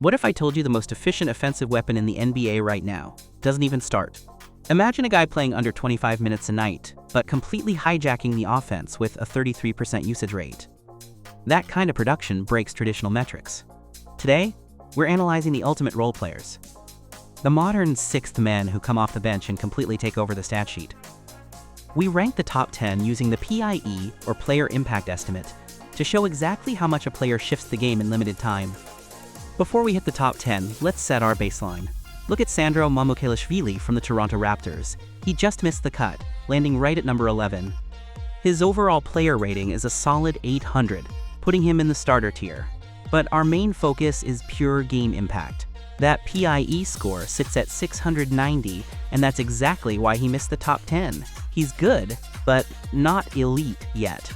What if I told you the most efficient offensive weapon in the NBA right now doesn't even start? Imagine a guy playing under 25 minutes a night, but completely hijacking the offense with a 33% usage rate. That kind of production breaks traditional metrics. Today, we're analyzing the ultimate role players. The modern sixth men who come off the bench and completely take over the stat sheet. We rank the top 10 using the PIE, or Player Impact Estimate, to show exactly how much a player shifts the game in limited time. Before we hit the top 10, let's set our baseline. Look at Sandro Mamukelashvili from the Toronto Raptors. He just missed the cut, landing right at number 11. His overall player rating is a solid 800, putting him in the starter tier. But our main focus is pure game impact. That PIE score sits at 690, and that's exactly why he missed the top 10. He's good, but not elite yet.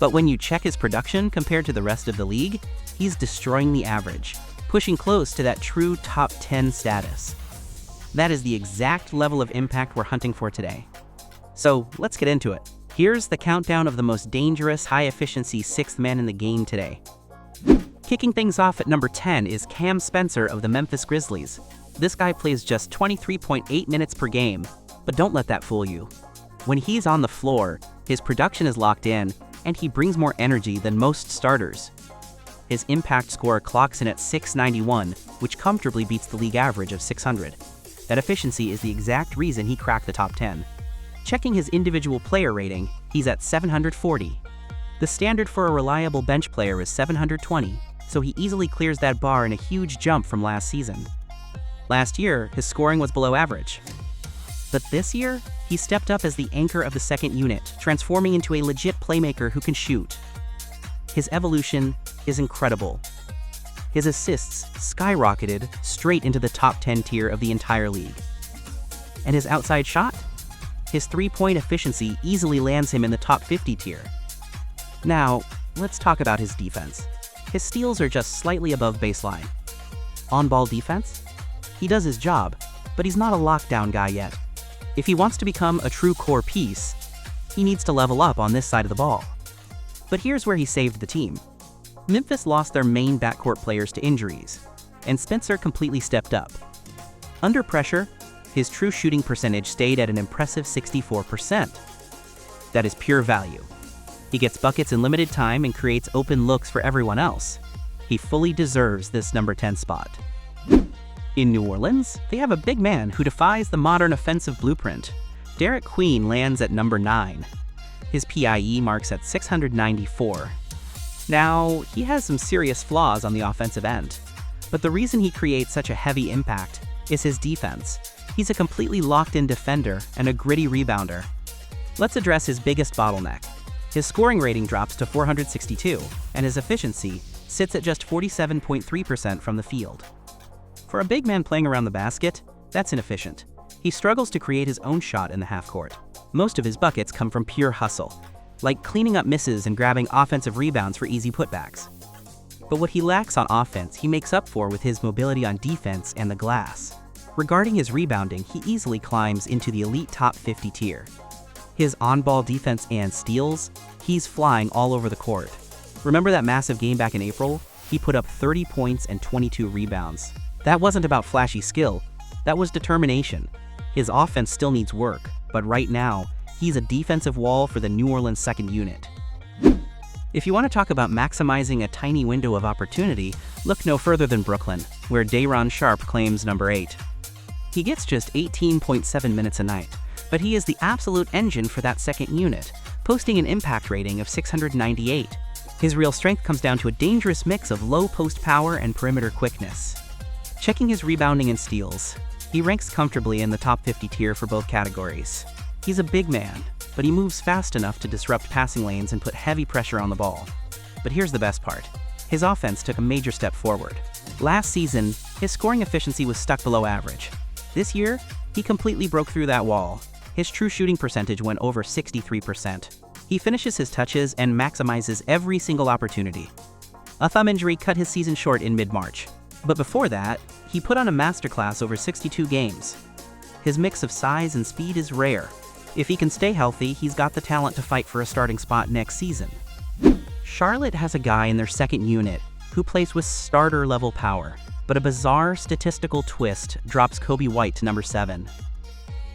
But when you check his production compared to the rest of the league, he's destroying the average, pushing close to that true top 10 status. That is the exact level of impact we're hunting for today. So let's get into it. Here's the countdown of the most dangerous, high-efficiency sixth man in the game today. Kicking things off at number 10 is Cam Spencer of the Memphis Grizzlies. This guy plays just 23.8 minutes per game, but don't let that fool you. When he's on the floor, his production is locked in, and he brings more energy than most starters. His impact score clocks in at 691, which comfortably beats the league average of 600. That efficiency is the exact reason he cracked the top 10. Checking his individual player rating, he's at 740. The standard for a reliable bench player is 720, so he easily clears that bar in a huge jump from last season. Last year, his scoring was below average. But this year, he stepped up as the anchor of the second unit, transforming into a legit playmaker who can shoot. His evolution is incredible. His assists skyrocketed straight into the top 10 tier of the entire league. And his outside shot? His three-point efficiency easily lands him in the top 50 tier. Now, let's talk about his defense. His steals are just slightly above baseline. On-ball defense? He does his job, but he's not a lockdown guy yet. If he wants to become a true core piece, he needs to level up on this side of the ball. But here's where he saved the team. Memphis lost their main backcourt players to injuries, and Spencer completely stepped up. Under pressure, his true shooting percentage stayed at an impressive 64%. That is pure value. He gets buckets in limited time and creates open looks for everyone else. He fully deserves this number 10 spot. In New Orleans, they have a big man who defies the modern offensive blueprint. Derek Queen lands at number 9. His PIE marks at 694. Now, he has some serious flaws on the offensive end, but the reason he creates such a heavy impact is his defense. He's a completely locked-in defender and a gritty rebounder. Let's address his biggest bottleneck. His scoring rating drops to 462, and his efficiency sits at just 47.3% from the field. For a big man playing around the basket, that's inefficient. He struggles to create his own shot in the half court. Most of his buckets come from pure hustle, like cleaning up misses and grabbing offensive rebounds for easy putbacks. But what he lacks on offense, he makes up for with his mobility on defense and the glass. Regarding his rebounding, he easily climbs into the elite top 50 tier. His on-ball defense and steals, he's flying all over the court. Remember that massive game back in April? He put up 30 points and 22 rebounds. That wasn't about flashy skill, that was determination. His offense still needs work, but right now, he's a defensive wall for the New Orleans second unit. If you want to talk about maximizing a tiny window of opportunity, look no further than Brooklyn, where Day'Ron Sharpe claims number 8. He gets just 18.7 minutes a night, but he is the absolute engine for that second unit, posting an impact rating of 698. His real strength comes down to a dangerous mix of low post power and perimeter quickness. Checking his rebounding and steals, he ranks comfortably in the top 50 tier for both categories. He's a big man, but he moves fast enough to disrupt passing lanes and put heavy pressure on the ball. But here's the best part. His offense took a major step forward. Last season, his scoring efficiency was stuck below average. This year, he completely broke through that wall. His true shooting percentage went over 63%. He finishes his touches and maximizes every single opportunity. A thumb injury cut his season short in mid-March. But before that, he put on a masterclass over 62 games. His mix of size and speed is rare. If he can stay healthy, he's got the talent to fight for a starting spot next season. Charlotte has a guy in their second unit who plays with starter-level power, but a bizarre statistical twist drops Kobe White to number 7.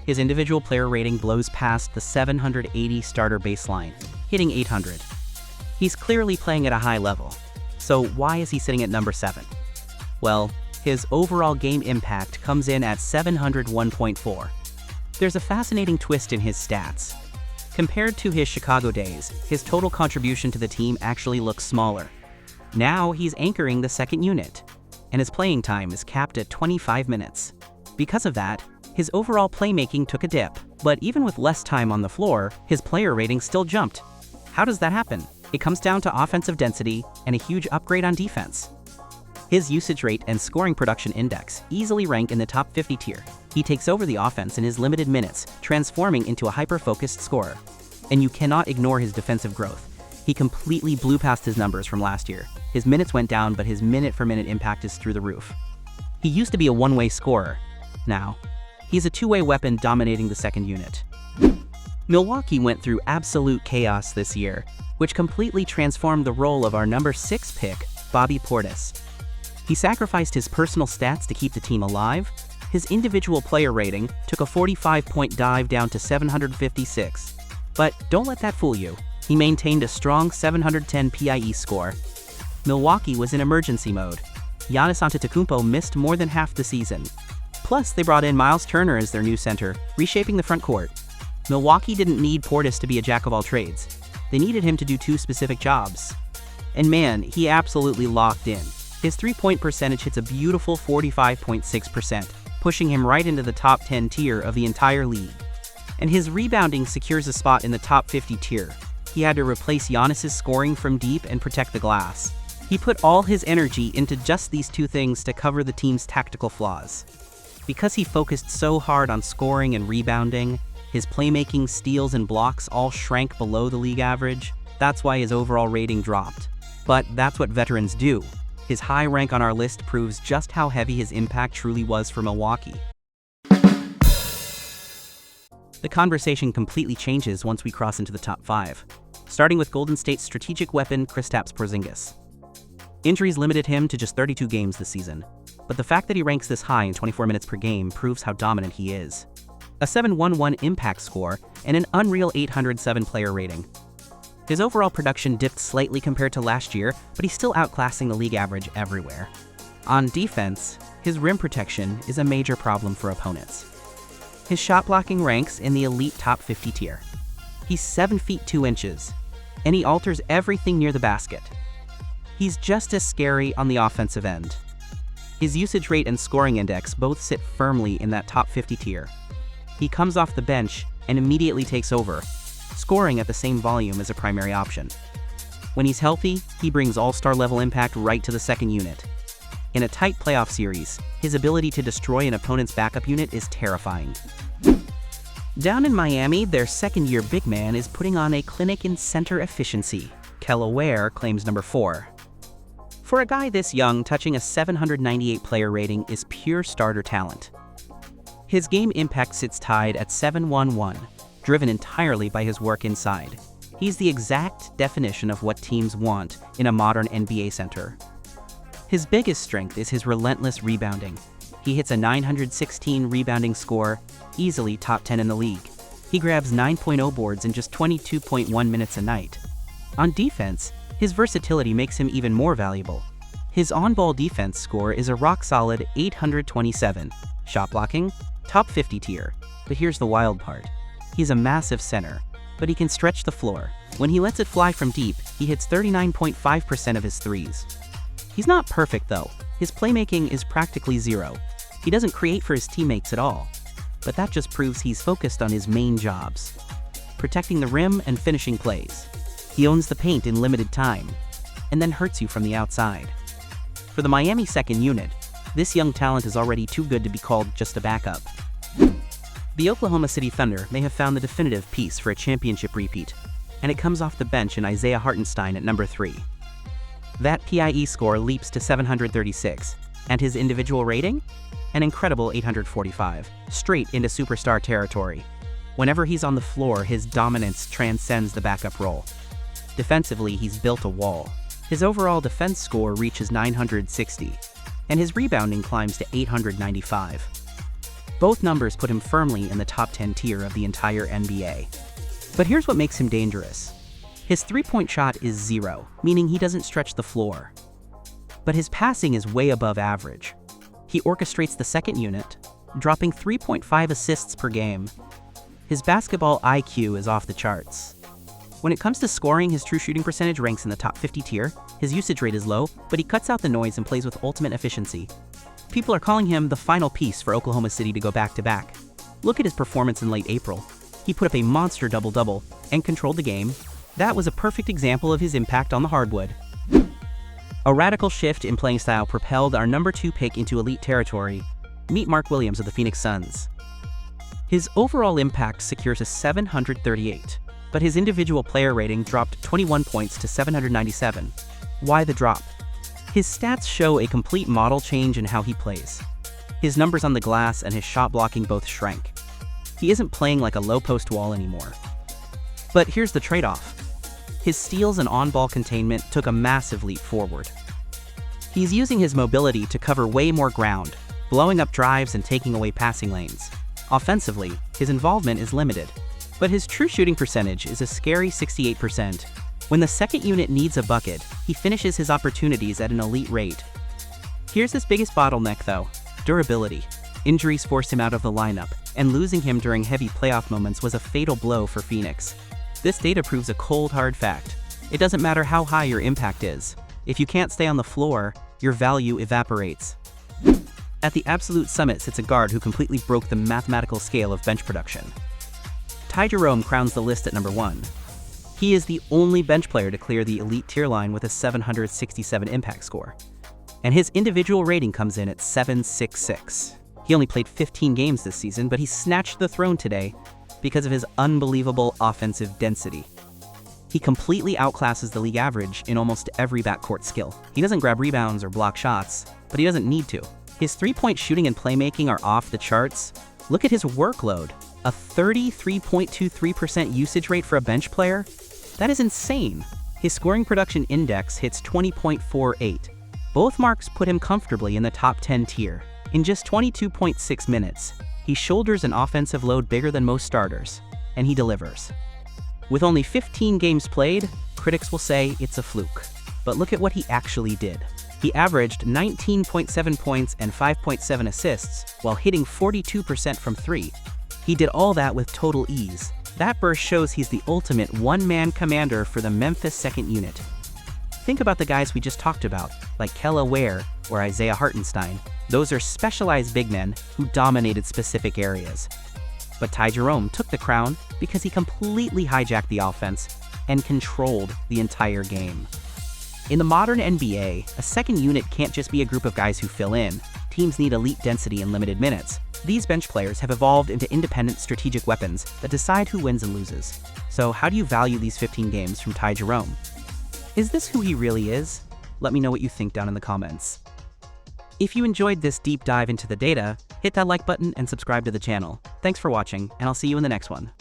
His individual player rating blows past the 780 starter baseline, hitting 800. He's clearly playing at a high level. So why is he sitting at number 7? Well, his overall game impact comes in at 701.4. There's a fascinating twist in his stats. Compared to his Chicago days, his total contribution to the team actually looks smaller. Now he's anchoring the second unit, and his playing time is capped at 25 minutes. Because of that, his overall playmaking took a dip, but even with less time on the floor, his player rating still jumped. How does that happen? It comes down to offensive density and a huge upgrade on defense. His usage rate and scoring production index easily rank in the top 50 tier. He takes over the offense in his limited minutes, transforming into a hyper-focused scorer. And you cannot ignore his defensive growth. He completely blew past his numbers from last year. His minutes went down, but his minute-for-minute impact is through the roof. He used to be a one-way scorer. Now, he's a two-way weapon dominating the second unit. Milwaukee went through absolute chaos this year, which completely transformed the role of our number 6 pick, Bobby Portis. He sacrificed his personal stats to keep the team alive. His individual player rating took a 45-point dive down to 756. But don't let that fool you. He maintained a strong 710 PIE score. Milwaukee was in emergency mode. Giannis Antetokounmpo missed more than half the season. Plus, they brought in Miles Turner as their new center, reshaping the front court. Milwaukee didn't need Portis to be a jack of all trades. They needed him to do 2 specific jobs. And man, he absolutely locked in. His three-point percentage hits a beautiful 45.6%, pushing him right into the top 10 tier of the entire league. And his rebounding secures a spot in the top 50 tier. He had to replace Giannis's scoring from deep and protect the glass. He put all his energy into just these 2 things to cover the team's tactical flaws. Because he focused so hard on scoring and rebounding, his playmaking, steals, and blocks all shrank below the league average. That's why his overall rating dropped. But that's what veterans do. His high rank on our list proves just how heavy his impact truly was for Milwaukee. The conversation completely changes once we cross into the top 5, starting with Golden State's strategic weapon, Kristaps Porzingis. Injuries limited him to just 32 games this season, but the fact that he ranks this high in 24 minutes per game proves how dominant he is. A 711 impact score and an unreal 807 player rating. His overall production dipped slightly compared to last year, but he's still outclassing the league average everywhere. On defense, his rim protection is a major problem for opponents. His shot blocking ranks in the elite top 50 tier. He's 7 feet 2 inches, and he alters everything near the basket. He's just as scary on the offensive end. His usage rate and scoring index both sit firmly in that top 50 tier. He comes off the bench and immediately takes over, scoring at the same volume as a primary option. When he's healthy, he brings all-star level impact right to the second unit. In a tight playoff series, his ability to destroy an opponent's backup unit is terrifying. Down in Miami, their second-year big man is putting on a clinic in center efficiency. Kelly Oubre claims number 4. For a guy this young, touching a 798 player rating is pure starter talent. His game impact sits tied at 711. Driven entirely by his work inside. He's the exact definition of what teams want in a modern NBA center. His biggest strength is his relentless rebounding. He hits a 916 rebounding score, easily top 10 in the league. He grabs 9.0 boards in just 22.1 minutes a night. On defense, his versatility makes him even more valuable. His on-ball defense score is a rock-solid 827. Shot blocking, top 50 tier. But here's the wild part. He's a massive center, but he can stretch the floor. When he lets it fly from deep, he hits 39.5% of his threes. He's not perfect though. His playmaking is practically 0. He doesn't create for his teammates at all. But that just proves he's focused on his main jobs. Protecting the rim and finishing plays. He owns the paint in limited time, and then hurts you from the outside. For the Miami second unit, this young talent is already too good to be called just a backup. The Oklahoma City Thunder may have found the definitive piece for a championship repeat, and it comes off the bench in Isaiah Hartenstein at number 3. That PIE score leaps to 736, and his individual rating? An incredible 845, straight into superstar territory. Whenever he's on the floor, his dominance transcends the backup role. Defensively, he's built a wall. His overall defense score reaches 960. and his rebounding climbs to 895. Both numbers put him firmly in the top 10 tier of the entire NBA. But here's what makes him dangerous. His three-point shot is 0, meaning he doesn't stretch the floor. But his passing is way above average. He orchestrates the second unit, dropping 3.5 assists per game. His basketball IQ is off the charts. When it comes to scoring, his true shooting percentage ranks in the top 50 tier. His usage rate is low, but he cuts out the noise and plays with ultimate efficiency. People are calling him the final piece for Oklahoma City to go back-to-back. Look at his performance in late April. He put up a monster double-double and controlled the game. That was a perfect example of his impact on the hardwood. A radical shift in playing style propelled our number 2 pick into elite territory. Meet Mark Williams of the Phoenix Suns. His overall impact secures a 738, but his individual player rating dropped 21 points to 797. Why the drop? His stats show a complete model change in how he plays. His numbers on the glass and his shot blocking both shrank. He isn't playing like a low-post wall anymore. But here's the trade-off. His steals and on-ball containment took a massive leap forward. He's using his mobility to cover way more ground, blowing up drives and taking away passing lanes. Offensively, his involvement is limited, but his true shooting percentage is a scary 68%. When the second unit needs a bucket, he finishes his opportunities at an elite rate. Here's his biggest bottleneck though, durability. Injuries forced him out of the lineup, and losing him during heavy playoff moments was a fatal blow for Phoenix. This data proves a cold hard fact. It doesn't matter how high your impact is. If you can't stay on the floor, your value evaporates. At the absolute summit sits a guard who completely broke the mathematical scale of bench production. Ty Jerome crowns the list at number 1. He is the only bench player to clear the elite tier line with a 767 impact score. And his individual rating comes in at 766. He only played 15 games this season, but he snatched the throne today because of his unbelievable offensive density. He completely outclasses the league average in almost every backcourt skill. He doesn't grab rebounds or block shots, but he doesn't need to. His three-point shooting and playmaking are off the charts. Look at his workload, a 33.23% usage rate for a bench player. That is insane. His scoring production index hits 20.48. Both marks put him comfortably in the top 10 tier. In just 22.6 minutes, he shoulders an offensive load bigger than most starters, and he delivers. With only 15 games played, critics will say it's a fluke. But look at what he actually did. He averaged 19.7 points and 5.7 assists while hitting 42% from 3. He did all that with total ease. That burst shows he's the ultimate one-man commander for the Memphis second unit. Think about the guys we just talked about, like Kella Ware or Isaiah Hartenstein. Those are specialized big men who dominated specific areas. But Ty Jerome took the crown because he completely hijacked the offense and controlled the entire game. In the modern NBA, a second unit can't just be a group of guys who fill in. Teams need elite density and limited minutes. These bench players have evolved into independent strategic weapons that decide who wins and loses. So how do you value these 15 games from Ty Jerome? Is this who he really is? Let me know what you think down in the comments. If you enjoyed this deep dive into the data, hit that like button and subscribe to the channel. Thanks for watching, and I'll see you in the next one.